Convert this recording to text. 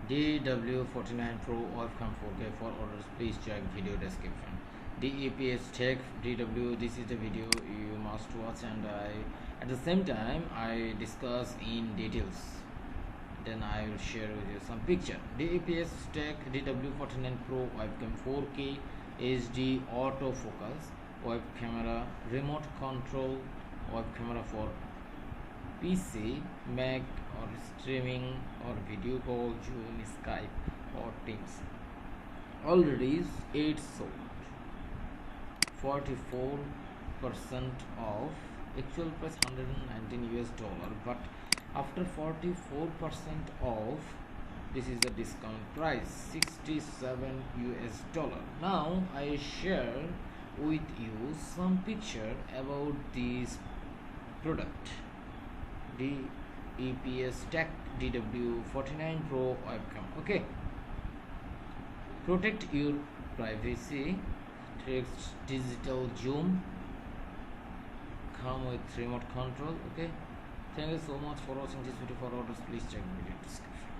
DW49 Pro Webcam 4K for orders, please check video description. DEPSTECH DW, this is the video you must watch, and at the same time I discuss in details. Then I will share with you some picture. DEPSTECH DW49 Pro Webcam 4K HD autofocus web camera, remote control web camera for PC, Mac, or streaming or video call, Zoom, Skype, or Teams. Already it's sold. 44% off. Actual price $119, but after 44% off, this is the discount price $67. Now I share with you some picture about this product. DEPSTECH DW49 Pro Webcam. Okay, protect your privacy. Takes digital zoom, come with remote control. Okay, thank you so much for watching this video. For orders, please check video description.